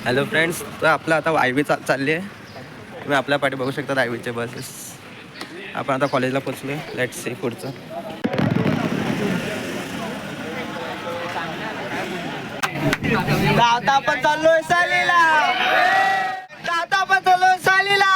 Hello friends, तर आपलं आता आयवी चालली आहे. तुम्ही आपल्या पाठी बघू शकता आयवीचे बसेस. आपण आता कॉलेजला पोचलो. लेट्स सी पुढचं. आता आपण चाललोय सालीला. आता आपण चाललोय सालीला.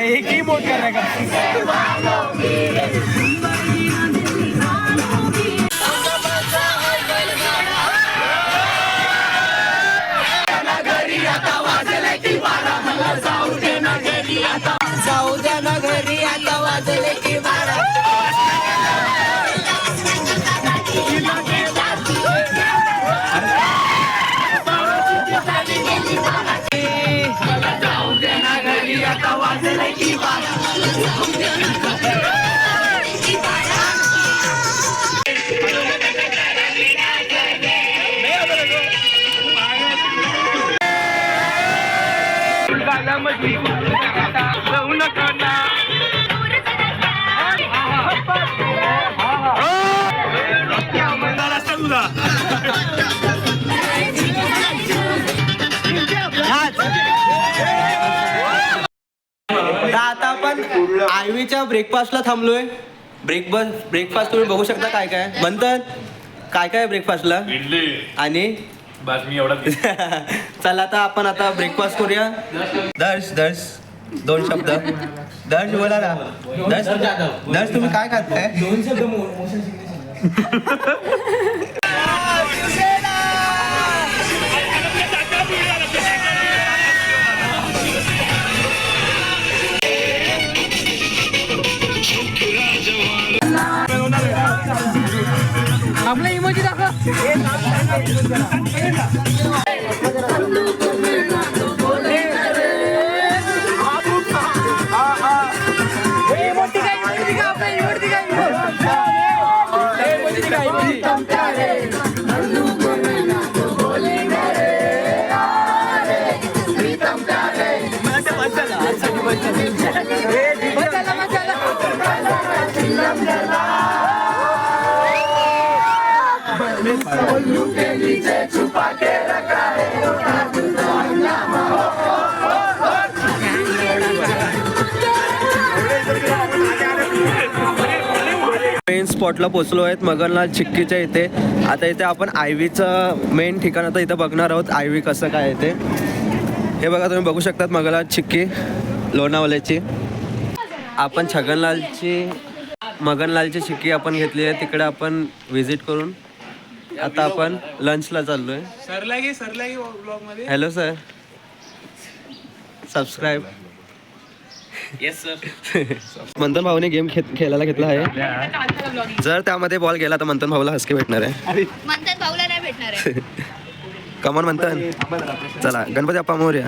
एक ही बोट कर रहा जाऊ द्या ना घरी आता वाजले की बारा. जाऊ द्या ना घरी आता वाजले की बारा. आता आपण आयवीच्या ब्रेकफास्टला थांबलोय. ब्रेकफास्ट तुम्ही बघू शकता काय काय म्हणतात. काय काय ब्रेकफास्टला इडली आणि बस मी एवढा. चला आता आपण आता ब्रेकफास्ट करूया. दर्श 2 शब्द. दर्श बोला ना. दर्श तुम्ही काय खाताय? 2 शब्द मोशन आपला इमोजी दाखव. मेन स्पॉटला पोचलो आहेत मगनलाल चिक्कीच्या इथे. आता इथे आपण आयवीचं मेन ठिकाण आता इथं बघणार आहोत. आयवी कसं काय आहे ते हे बघा. तुम्ही बघू शकतात मगनलाल चिक्की लोणावल्याची. आपण मगनलालची चिक्की आपण घेतली आहे. तिकडे आपण व्हिजिट करून आता आपण लंचला चाललोय. Hello sir, subscribe. Yes sir. Manthan भाऊने गेम खेळायला घेतला आहे. जर त्यामध्ये बॉल गेला तर मंथन भाऊला हसके भेटणार आहे. मंथन भाऊला नाही भेटणार आहे. कमॉन मंथन. चला गणपती बाप्पा मोरया.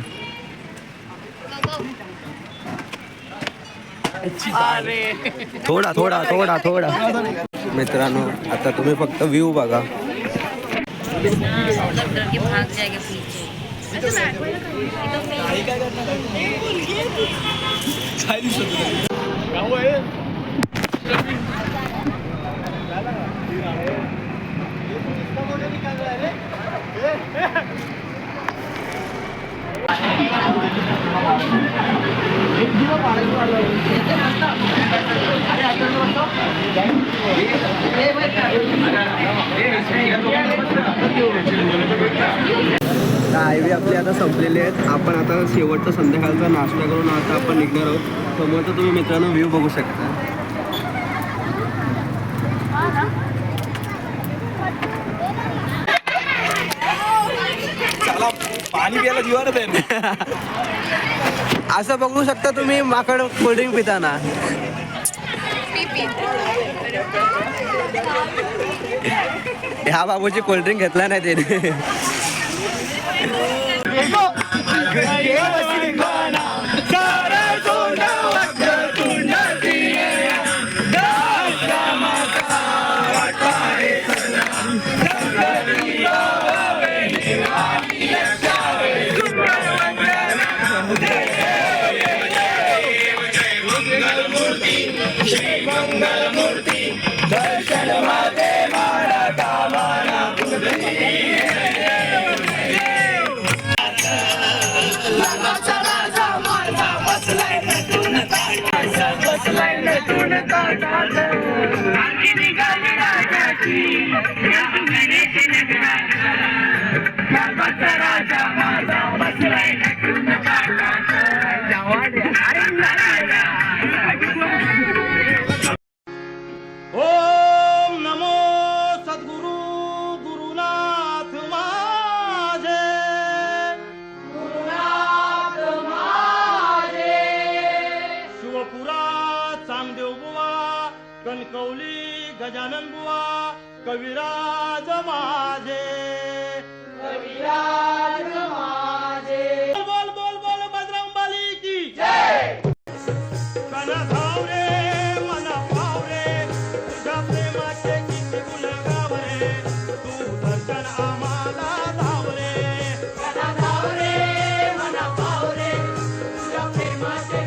थोडा मित्रांनो, आता तुम्ही फक्त व्ह्यू बघा. आयवी आपली आता संपलेली आहेत. आपण आता शेवटचा संध्याकाळचा नाश्ता करून आता आपण निघणार आहोत. समोरचा तुम्ही मित्रांनो व्ह्यू बघू शकता. पाणी प्यायला जीवावर आहे. असं बघू शकता तुम्ही माकड कोल्ड्रिंक पिताना. ह्या बाबूची कोल्ड्रिंक घेतला नाही त्याने. सारा ओम नमो सद्गुरु गुरुनाथ माझे शिवपुरा चांगदेव बुवा कणकवली गजानन बुवा कविराज माझे बोल बोल बोल बजरंग बली की कना धाव रे मना पाव रे तुझ्या प्रेमाचे किती गुण गाव रे तू दर्शन आम्हाला धाव रे कना धाव रे मना पाव रे तुझ्या प्रेमाचे